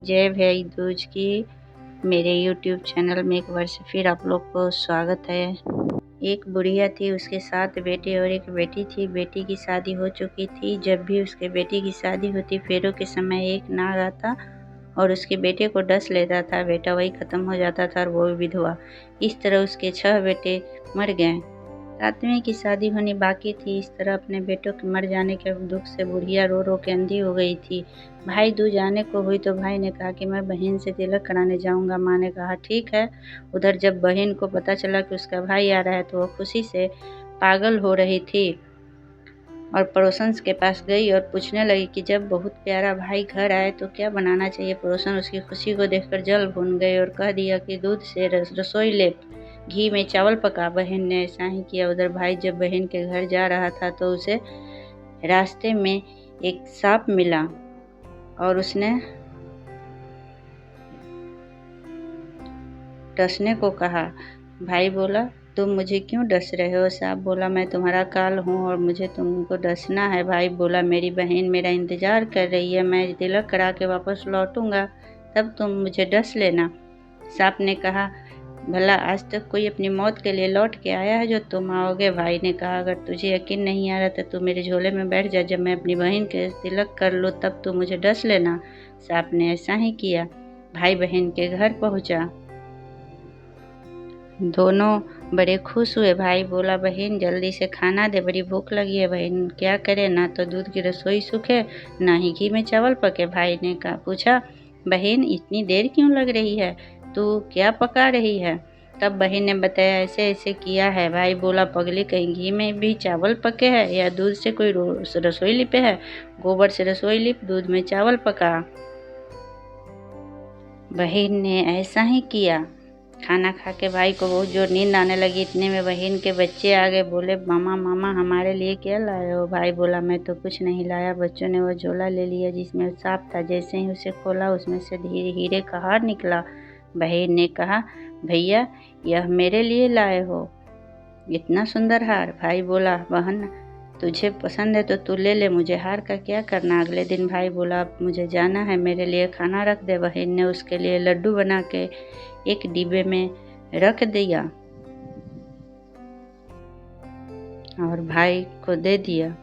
जय भाई दूज की मेरे YouTube चैनल में एक बार से फिर आप लोग को स्वागत है। एक बुढ़िया थी, उसके 7 बेटे और एक बेटी थी। बेटी की शादी हो चुकी थी। जब भी उसके बेटी की शादी होती फेरों के समय एक नाग आता और उसके बेटे को डस लेता था। बेटा वही खत्म हो जाता था और वो भी विधवा। इस तरह उसके 6 बेटे मर गए। 7वें की शादी होनी बाकी थी। इस तरह अपने बेटों के मर जाने के दुख से बुढ़िया रो रो के अंधी हो गई थी। भाई दूज आने को हुई तो भाई ने कहा कि मैं बहन से तिलक कराने जाऊंगा। माँ ने कहा ठीक है। उधर जब बहन को पता चला कि उसका भाई आ रहा है तो वो खुशी से पागल हो रही थी और पड़ोसन के पास गई और पूछने लगी कि जब बहुत प्यारा भाई घर आए तो क्या बनाना चाहिए। पड़ोसन उसकी खुशी को देखकर जल भून गए और कह दिया कि दूध से रसोई ले, घी में चावल पका। बहन ने ऐसा ही किया। उधर भाई जब बहन के घर जा रहा था तो उसे रास्ते में एक सांप मिला और उसने डसने को कहा। भाई बोला तुम मुझे क्यों डस रहे हो। सांप बोला मैं तुम्हारा काल हूँ और मुझे तुमको डसना है। भाई बोला मेरी बहन मेरा इंतजार कर रही है, मैं तिलक करा के वापस लौटूंगा, तब तुम मुझे डस लेना। सांप ने कहा भला आज तक कोई अपनी मौत के लिए लौट के आया है जो तुम आओगे। भाई ने कहा अगर तुझे यकीन नहीं आ रहा तो तू मेरे झोले में बैठ जा, जब मैं अपनी बहन के तिलक कर लूँ तब तू मुझे डस लेना। सांप ने ऐसा ही किया। भाई बहन के घर पहुंचा। दोनों बड़े खुश हुए। भाई बोला बहन जल्दी से खाना दे, बड़ी भूख लगी है। बहन क्या करे, ना तो दूध की रसोई सूखे ना ही घी में चावल पके। भाई ने कहा पूछा बहन इतनी देर क्यों लग रही है, तू क्या पका रही है। तब बहन ने बताया ऐसे ऐसे किया है। भाई बोला पगली कहीं घी में भी चावल पके है या दूध से कोई रसोई लिपे है। गोबर से रसोई लिप दूध में चावल पका। बहन ने ऐसा ही किया। खाना खा के भाई को बहुत जोर नींद आने लगी। इतने में बहन के बच्चे आ गए। बोले मामा मामा हमारे लिए क्या लाए हो। भाई बोला मैं तो कुछ नहीं लाया। बच्चों ने वो झोला ले लिया जिसमें सांप था। जैसे ही उसे खोला उसमें से धीरे हीरे का हार निकला। बहन ने कहा भैया यह मेरे लिए लाए हो, इतना सुंदर हार। भाई बोला बहन तुझे पसंद है तो तू ले ले, मुझे हार का क्या करना। अगले दिन भाई बोला अब मुझे जाना है, मेरे लिए खाना रख दे। बहन ने उसके लिए लड्डू बना के एक डिब्बे में रख दिया और भाई को दे दिया।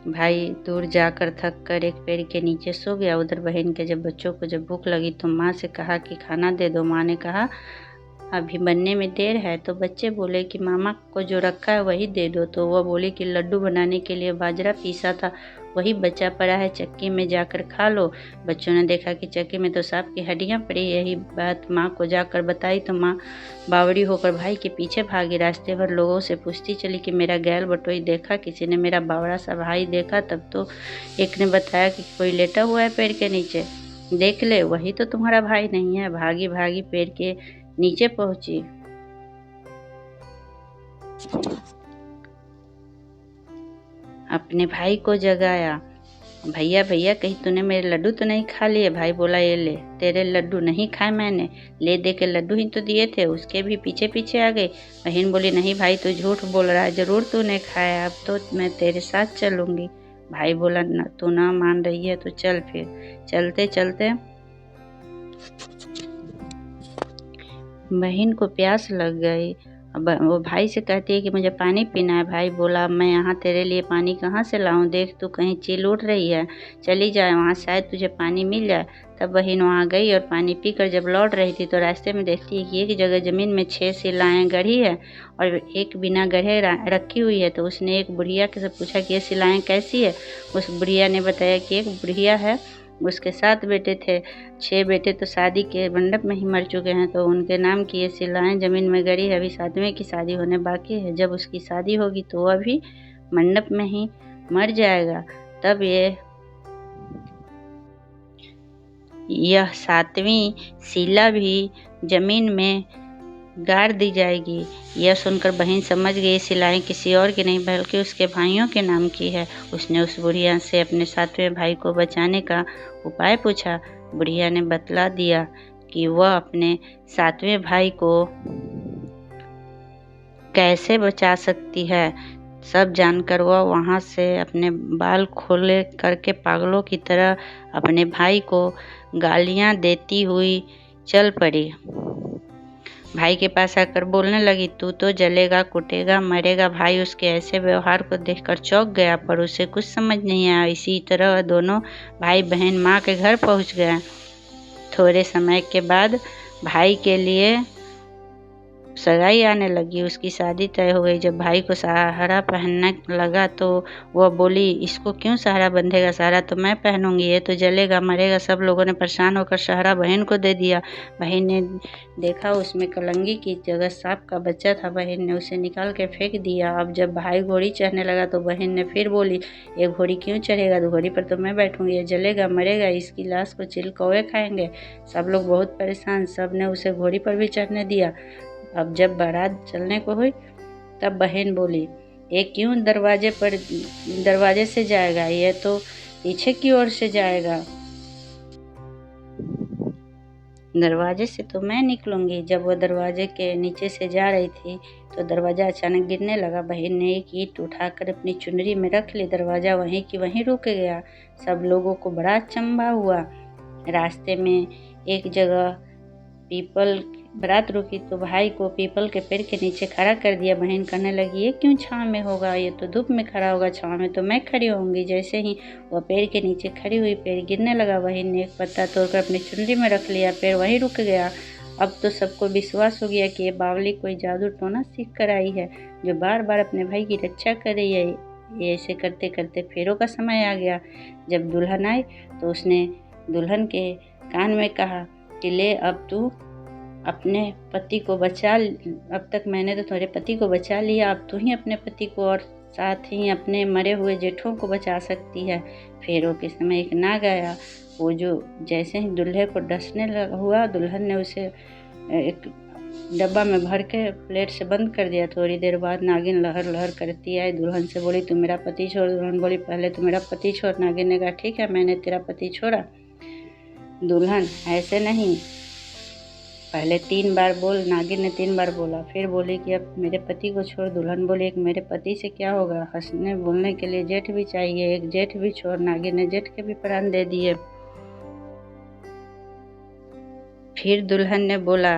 भाई दूर जाकर थक कर एक पेड़ के नीचे सो गया। उधर बहन के जब बच्चों को जब भूख लगी तो माँ से कहा कि खाना दे दो। माँ ने कहा अभी बनने में देर है। तो बच्चे बोले कि मामा को जो रखा है वही दे दो। तो वह बोली कि लड्डू बनाने के लिए बाजरा पीसा था वही बचा पड़ा है, चक्की में जाकर खा लो। बच्चों ने देखा कि चक्की में तो सांप की हड्डियां पड़ी। यही बात माँ को जाकर बताई तो माँ बावड़ी होकर भाई के पीछे भागी। रास्ते भर लोगों से पूछती चली कि मेरा गैल बटोई देखा, किसी ने मेरा बावड़ा सा भाई देखा। तब तो एक ने बताया कि कोई लेटा हुआ है पेड़ के नीचे, देख ले वही तो तुम्हारा भाई नहीं है। भागी भागी पेड़ के नीचे पहुंची। अपने भाई को जगाया। भैया भैया कहीं तूने मेरे लड्डू तो नहीं खा लिए। भाई बोला ये ले, तेरे लड्डू नहीं खाए मैंने, ले दे के लड्डू ही तो दिए थे। उसके भी पीछे पीछे आ गई। बहन बोली नहीं भाई तू झूठ बोल रहा है, जरूर तूने खाया, अब तो मैं तेरे साथ चलूंगी। भाई बोला न, तू ना मान रही है तो चल। फिर चलते चलते बहन को प्यास लग गई। अब वो भाई से कहती है कि मुझे पानी पीना है। भाई बोला मैं यहाँ तेरे लिए पानी कहाँ से लाऊं, देख तू कहीं चील उड़ रही है, चली जाए वहाँ शायद तुझे पानी मिल जाए। तब बहन वहाँ गई और पानी पीकर जब लौट रही थी तो रास्ते में देखती है कि एक जगह ज़मीन में 6 सिलाएँ गढ़ी है और एक बिना गढ़े रखी हुई है। तो उसने एक बुढ़िया से पूछा कि ये सिलाएँ कैसी है। उस बुढ़िया ने बताया कि एक बुढ़िया है, उसके 7 बेटे थे, 6 बेटे तो शादी के मंडप में ही मर चुके हैं, तो उनके नाम की ये सिलाएँ जमीन में गड़ी है। अभी 7वें की शादी होने बाकी है। जब उसकी शादी होगी तो वह भी मंडप में ही मर जाएगा। तब यह 7वीं शिला भी जमीन में गाड़ दी जाएगी। यह सुनकर बहन समझ गई सिलाएँ किसी और की नहीं बल्कि उसके भाइयों के नाम की है। उसने उस बुढ़िया से अपने 7वें भाई को बचाने का उपाय पूछा। बुढ़िया ने बतला दिया कि वह अपने 7वें भाई को कैसे बचा सकती है। सब जानकर वह वहाँ से अपने बाल खोले करके पागलों की तरह अपने भाई को गालियां देती हुई चल पड़ी। भाई के पास आकर बोलने लगी, तू तो जलेगा, कुटेगा, मरेगा। भाई उसके ऐसे व्यवहार को देखकर चौंक गया, पर उसे कुछ समझ नहीं आया। इसी तरह दोनों भाई बहन माँ के घर पहुँच गए। थोड़े समय के बाद भाई के लिए सगाई आने लगी। उसकी शादी तय हो गई। जब भाई को सहारा पहनने लगा तो वह बोली, इसको क्यों सहारा बंधेगा? सहारा तो मैं पहनूंगी, ये तो जलेगा, मरेगा। सब लोगों ने परेशान होकर सहारा बहन को दे दिया। बहन ने देखा उसमें कलंगी की जगह सांप का बच्चा था। बहन ने उसे निकाल के फेंक दिया। अब जब भाई घोड़ी चढ़ने लगा तो बहन ने फिर बोली, ये घोड़ी क्यों चढ़ेगा? तो घोड़ी पर तो मैं बैठूंगी, ये जलेगा, मरेगा, इसकी लाश को चिल कौवे खाएंगे। सब लोग बहुत परेशान, सब ने उसे घोड़ी पर भी चढ़ने दिया। अब जब बारात चलने को हुई तब बहन बोली, ये क्यों दरवाजे से जाएगा? ये तो पीछे की ओर से जाएगा। दरवाजे से तो मैं निकलूंगी। जब वह दरवाजे के नीचे से जा रही थी तो दरवाजा अचानक गिरने लगा। बहन ने एक ईंट उठाकर अपनी चुनरी में रख ली। दरवाजा वहीं की वहीं रुक गया। सब लोगों को बड़ा अचंभा हुआ। रास्ते में एक जगह बारात रुकी तो भाई को पीपल के पेड़ के नीचे खड़ा कर दिया। बहन कहने लगी, ये क्यों छांव में होगा? ये तो धूप में खड़ा होगा, छांव में तो मैं खड़ी होंगी। जैसे ही वह पेड़ के नीचे खड़ी हुई, पेड़ गिरने लगा। बहन ने एक पत्ता तोड़कर अपनी चुनरी में रख लिया, पेड़ वहीं रुक गया। अब तो सबको विश्वास हो गया कि ये बावली कोई जादू टोना सीख कर आई है, जो बार बार अपने भाई की रक्षा कर रही है। ये ऐसे करते करते फेरों का समय आ गया। जब दुल्हन आई तो उसने दुल्हन के कान में कहा कि ले, अब तू अपने पति को बचा। अब तक मैंने तो तुम्हारे पति को बचा लिया, अब तू ही अपने पति को और साथ ही अपने मरे हुए जेठों को बचा सकती है। फेरों के समय एक नाग आया। वो जो जैसे ही दूल्हे को डसने हुआ, दुल्हन ने उसे एक डब्बा में भर के प्लेट से बंद कर दिया। थोड़ी देर बाद नागिन लहर लहर करती आई। दुल्हन से बोली, तू मेरा पति छोड़। दुल्हन बोली, पहले तू मेरा पति छोड़। नागिन ने कहा, ठीक है, मैंने तेरा पति छोड़ा। दुल्हन, ऐसे नहीं, पहले 3 बार बोल। नागिन ने 3 बार बोला। फिर बोली कि अब मेरे पति को छोड़। दुल्हन बोली, एक मेरे पति से क्या होगा? हंसने बोलने के लिए जेठ भी चाहिए, एक जेठ भी छोड़। नागिन ने जेठ के भी प्राण दे दिए। फिर दुल्हन ने बोला,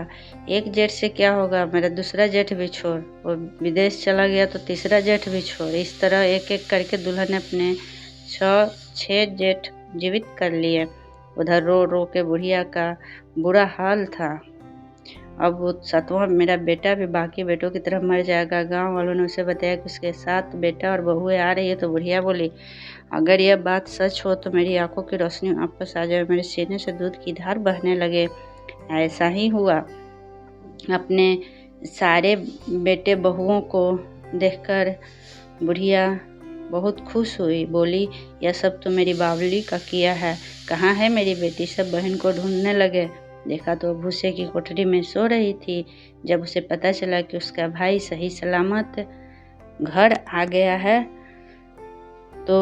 एक जेठ से क्या होगा? मेरा दूसरा जेठ भी छोड़। वो विदेश चला गया तो तीसरा जेठ भी छोड़। इस तरह एक एक करके दुल्हन ने अपने 6 जेठ जीवित कर लिए। उधर रो रो के बुढ़िया का बुरा हाल था। अब वो 7वां मेरा बेटा भी बाकी बेटों की तरह मर जाएगा। गांव वालों ने उसे बताया कि उसके 7 बेटा और बहुएं आ रही है। तो बुढ़िया बोली, अगर यह बात सच हो तो मेरी आंखों की रोशनी वापस आ जाए, मेरे सीने से दूध की धार बहने लगे। ऐसा ही हुआ। अपने सारे बेटे बहुओं को देखकर बुढ़िया बहुत खुश हुई। बोली, यह सब तो मेरी बावली का किया है। कहाँ है मेरी बेटी? सब बहन को ढूंढने लगे। देखा तो भूसे की कोठरी में सो रही थी। जब उसे पता चला कि उसका भाई सही सलामत घर आ गया है तो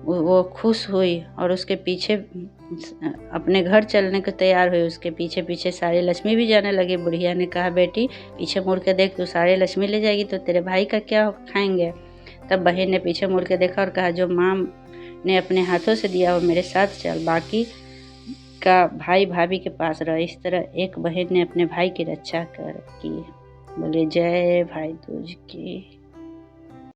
वो खुश हुई और उसके पीछे अपने घर चलने को तैयार हुई। उसके पीछे पीछे सारी लक्ष्मी भी जाने लगी। बुढ़िया ने कहा, बेटी पीछे मुड़ के देख, तू सारी लक्ष्मी ले जाएगी तो तेरे भाई का क्या खाएंगे? तब बहन ने पीछे मुड़ के देखा और कहा, जो माँ ने अपने हाथों से दिया वो मेरे साथ चल, बाकी का भाई भाभी के पास रहा। इस तरह एक बहन ने अपने भाई की रक्षा की। बोले, जय भाई दूज की।